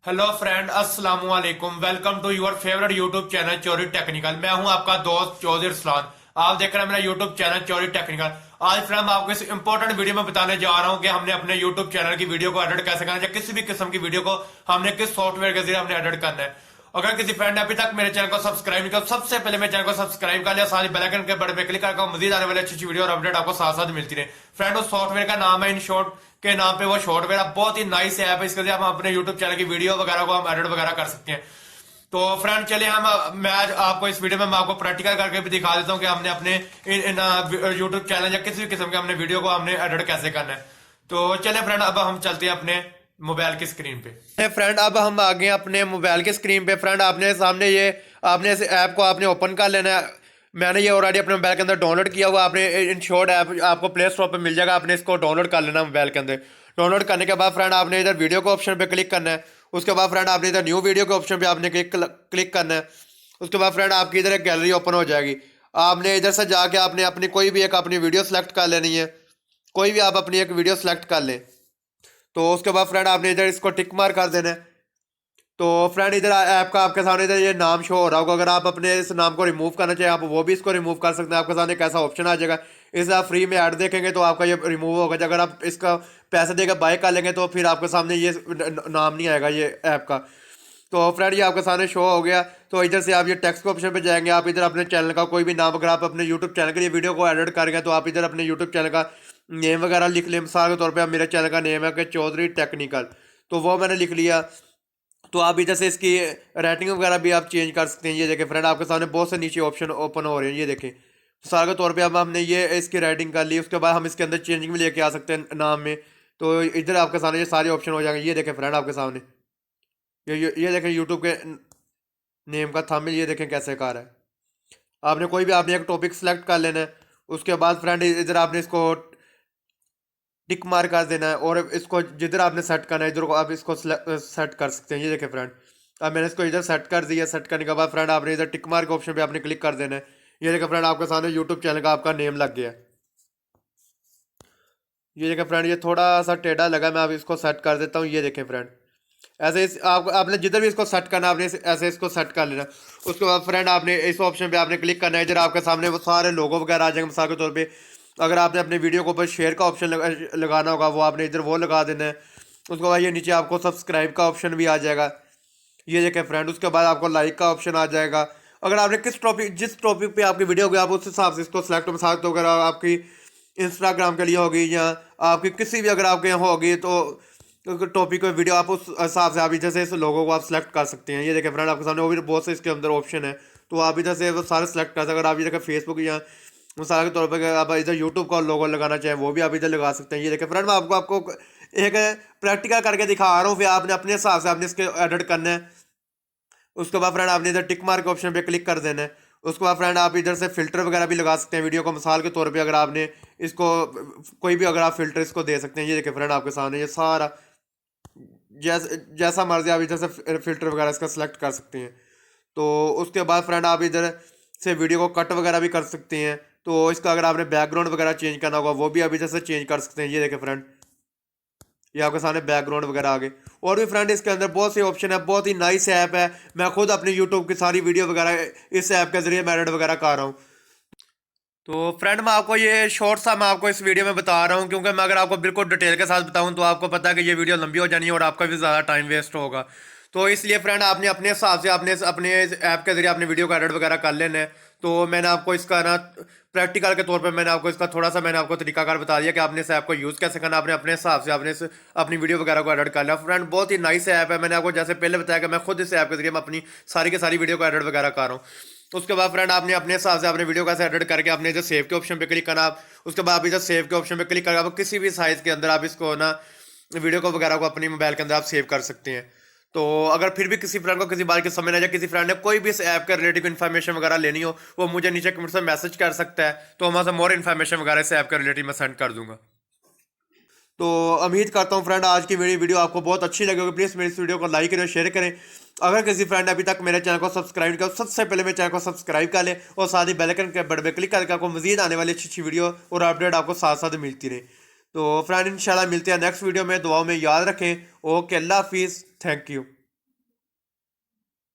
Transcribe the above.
Hello friend, अस्सलाम वालेकुम। Welcome to your favourite YouTube channel चोरी टेक्निकल। मैं हूं आपका दोस्त चौधरी रसलान। आप देख रहे हैं मेरा यूट्यूब चैनल चोरी टेक्निकल। आज फ्रेंड मैं आपको इस इंपॉर्टेंट वीडियो में बताने जा रहा हूं कि हमने अपने यूट्यूब चैनल की वीडियो को एडिट कैसे करना है, या किसी भी किस्म की वीडियो को हमने किस सॉफ्टवेयर के जरिए हमने एडिट करना है। अगर किसी फ्रेंड ने अभी तक मेरे चैनल को सब्सक्राइब नहीं किया, सबसे पहले मेरे चैनल को सब्सक्राइब कर लिया, साथ बेल आइकन के बटन पे क्लिक करके मजीद आने वाली अच्छी अच्छी वीडियो और अपडेट आपको साथ साथ मिलती रहे। फ्रेंड उस सॉफ्टवेयर का नाम है इनशॉट के नाम पे वो सॉफ्टवेयर बहुत ही नाइस ऐप है। इसके लिए हम अपने यूट्यूब चैनल की वीडियो वगैरह को हम एडिट वगैरह कर सकते हैं। तो फ्रेंड चलिए मैं आज आपको इस वीडियो में मैं आपको प्रैक्टिकल करके भी दिखा देता हूँ कि हमने अपने यूट्यूब चैनल या किसी भी किस्म के हमने वीडियो को हमने एडिट कैसे करना है। तो चलिए फ्रेंड अब हम चलते हैं अपने मोबाइल की स्क्रीन पे। फ्रेंड अब हम आ गए अपने मोबाइल की स्क्रीन पे। फ्रेंड आपने सामने ये आपने इस ऐप को आपने ओपन कर लेना है। मैंने ये ऑलरेडी अपने मोबाइल के अंदर डाउनलोड किया हुआ। आपने इनशॉट ऐप आपको प्ले स्टोर पे मिल जाएगा, आपने इसको डाउनलोड कर लेना मोबाइल के अंदर। डाउनलोड करने के बाद फ्रेंड आपने इधर वीडियो के ऑप्शन पे क्लिक करना है। उसके बाद फ्रेंड आपने इधर न्यू वीडियो के ऑप्शन पे आपने क्लिक करना है। उसके बाद फ्रेंड आपकी इधर एक गैलरी ओपन हो जाएगी। आपने इधर से जाके आपने अपनी कोई भी एक अपनी वीडियो सेलेक्ट कर लेनी है। कोई भी आप अपनी एक वीडियो सेलेक्ट कर लें। तो उसके बाद फ्रेंड आपने इधर इसको टिक मार कर देना है। तो फ्रेंड इधर ऐप का आपके सामने इधर ये नाम शो हो रहा होगा। अगर आप अपने इस नाम को रिमूव करना चाहें आप वो भी इसको रिमूव कर सकते हैं। आपके सामने कैसा ऑप्शन आ जाएगा, इसे आप फ्री में ऐड देखेंगे तो आपका ये रिमूव होगा। अगर आप इसका पैसे देकर बाय कर लेंगे तो फिर आपके सामने ये नाम नहीं आएगा ये ऐप का। तो फ्रेंड ये आपके सामने शो हो गया। तो इधर से आप ये टेक्स्ट के ऑप्शन पे जाएंगे। आप इधर अपने चैनल का कोई भी नाम, अगर आप अपने यूट्यूब चैनल के लिए वीडियो को एडिट करेंगे तो आप इधर अपने यूट्यूब चैनल का नेम वगैरह लिख लें। मिसाल के तौर पे अब मेरे चैनल का नेम है कि चौधरी टेक्निकल, तो वो मैंने लिख लिया। तो आप इधर से इसकी राइटिंग वगैरह भी आप चेंज कर सकते हैं। ये देखें फ्रेंड आपके सामने बहुत से नीचे ऑप्शन ओपन हो रहे हैं। ये देखें मिसाल के तौर पे अब हमने ये इसकी राइटिंग कर ली। उसके बाद हम इसके अंदर चेंजिंग भी लेके आ सकते हैं नाम में। तो इधर आपके सामने ये सारे ऑप्शन हो जाएंगे। ये देखें फ्रेंड आपके सामने ये देखें यूट्यूब के नेम का थंबनेल ये देखें कैसे कार है। आपने कोई भी आपने एक टॉपिक सेलेक्ट कर लेना है। उसके बाद फ्रेंड इधर आपने इसको टिक मार कर देना है और इसको जिधर आपने सेट करना है इधर को आप इसको सेट कर सकते हैं। ये देखें फ्रेंड अब मैंने इसको इधर सेट कर दिया। सेट करने के बाद फ्रेंड आपने इधर टिक मार के ऑप्शन पे आपने क्लिक कर देना है। ये देखें फ्रेंड आपके सामने यूट्यूब चैनल का आपका नेम लग गया है। ये देखें फ्रेंड ये थोड़ा सा टेढ़ा लगा, मैं अब इसको सेट कर देता हूँ। ये देखें फ्रेंड ऐसे आपने जिधर भी इसको सेट करना आपने ऐसे इसको सेट कर लेना। उसके बाद फ्रेंड आपने इस ऑप्शन पे आपने क्लिक करना है। इधर आपके सामने वो सारे लोगो वगैरह आ जाएंगे। मिसाल के तौर पे अगर आपने अपने वीडियो को ऊपर शेयर का ऑप्शन लगाना होगा वो आपने इधर वो लगा देना है। उसके बाद ये नीचे आपको सब्सक्राइब का ऑप्शन भी आ जाएगा। ये देखें फ्रेंड उसके बाद आपको लाइक का ऑप्शन आ जाएगा। अगर आपने जिस टॉपिक पे आपकी वीडियो होगी आप उस हिसाब से इसको सेलेक्ट कर सकते हो। अगर आपकी इंस्टाग्राम के लिए होगी या आपकी किसी भी अगर आपके यहाँ होगी तो टॉपिक को वीडियो आप उस हिसाब से आप इधर से इस लोगों को आप सेलेक्ट कर सकते हैं। ये देखें फ्रेंड आपके सामने वो भी बहुत से इसके अंदर ऑप्शन है। तो आप इधर से वो सारे सेलेक्ट कर सकते हैं। अगर आप ये देखें फेसबुक या मिसाल के तौर पर आप इधर यूट्यूब का लोगो लगाना चाहें वो भी आप इधर लगा सकते हैं। ये देखें फ्रेंड मैं आपको एक प्रैक्टिकल करके दिखा रहा हूँ। फिर आपने अपने हिसाब से आपने इसके एडिट करना है। उसके बाद फ्रेंड आपने इधर टिक मार्क के ऑप्शन पे क्लिक कर देना है। उसके बाद फ्रेंड आप इधर से फिल्टर वगैरह भी लगा सकते हैं वीडियो को। मिसाल के तौर पे अगर आपने इसको कोई भी अगर आप फिल्टर इसको दे सकते हैं। ये देखें फ्रेंड आपके सामने ये सारा जैसा मर्जी आप इधर से फिल्टर वगैरह इसका सेलेक्ट कर सकते हैं। तो उसके बाद फ्रेंड आप इधर से वीडियो को कट वगैरह भी कर सकते हैं। तो इसका अगर आपने बैकग्राउंड वगैरह चेंज करना होगा वो भी आप इधर से चेंज कर सकते हैं। ये देखें फ्रेंड ये आपके सामने बैकग्राउंड वगैरह आ गए। और भी फ्रेंड इसके अंदर बहुत से ऑप्शन है, बहुत ही नाइस ऐप है। मैं खुद अपने यूट्यूब की सारी वीडियो वगैरह इस ऐप के जरिए मैं एडिट वगैरह कर रहा हूँ। तो फ्रेंड मैं आपको ये शॉर्ट सा मैं आपको इस वीडियो में बता रहा हूँ, क्योंकि मैं अगर आपको बिल्कुल डिटेल के साथ बताऊँ तो आपको पता है कि ये वीडियो लंबी हो जानी है और आपका भी ज़्यादा टाइम वेस्ट होगा। तो इसलिए फ्रेंड आपने अपने हिसाब से अपने ऐप के जरिए अपने वीडियो का एडिट वगैरह कर लेना है। तो मैंने आपको इसका ना प्रैक्टिकल के तौर पे मैंने आपको इसका थोड़ा सा मैंने आपको तरीकाकार बता दिया कि आपने इस ऐप को यूज़ कैसे करना। आपने अपने हिसाब से आपने अपनी वीडियो वगैरह को एडिट कर लिया। फ्रेंड बहुत ही नाइस ऐप है। मैंने आपको जैसे पहले बताया कि मैं खुद इस ऐप के जरिए मैं अपनी सारी की सारी वीडियो को एडिट वगैरह कर रहा हूँ। तो उसके बाद फ्रेंड आपने अपने हिसाब से अपने वीडियो का एडिट करके आपने इधर सेव के ऑप्शन पे क्लिक करना। आप उसके बाद आप इधर सेव के ऑप्शन पे क्लिक करके आप किसी भी साइज़ के अंदर आप इसको ना वीडियो को वगैरह को अपनी मोबाइल के अंदर आप सेव कर सकते हैं। तो अगर फिर भी किसी फ्रेंड को किसी बात की समझ ना जाए, किसी फ्रेंड ने कोई भी इस ऐप के रिलेटिव इन्फॉर्मेशन वगैरह लेनी हो वो मुझे नीचे कमेंट से मैसेज कर सकता है। तो हमारे मोर इन्फॉर्मेशन वगैरह इस ऐप के रिलेटिव मैं सेंड कर दूंगा। तो उम्मीद करता हूँ फ्रेंड आज की मेरी वीडियो आपको बहुत अच्छी लगी होगी। प्लीज़ मेरी इस वीडियो को लाइक करें, शेयर करें। अगर किसी फ्रेंड ने अभी तक मेरे चैनल को सब्सक्राइब नहीं किया सबसे पहले मेरे चैनल को सब्सक्राइब कर ले और साथ ही बेल आइकन के बटन पे क्लिक करके आपको मजीद आने वाली अच्छी अच्छी वीडियो और अपडेट आपको साथ साथ मिलती रहे। तो फ्रेंड इंशाल्लाह मिलते हैं नेक्स्ट वीडियो में। दुआओं में याद रखें। ओके अल्लाह हाफिज़, थैंक यू।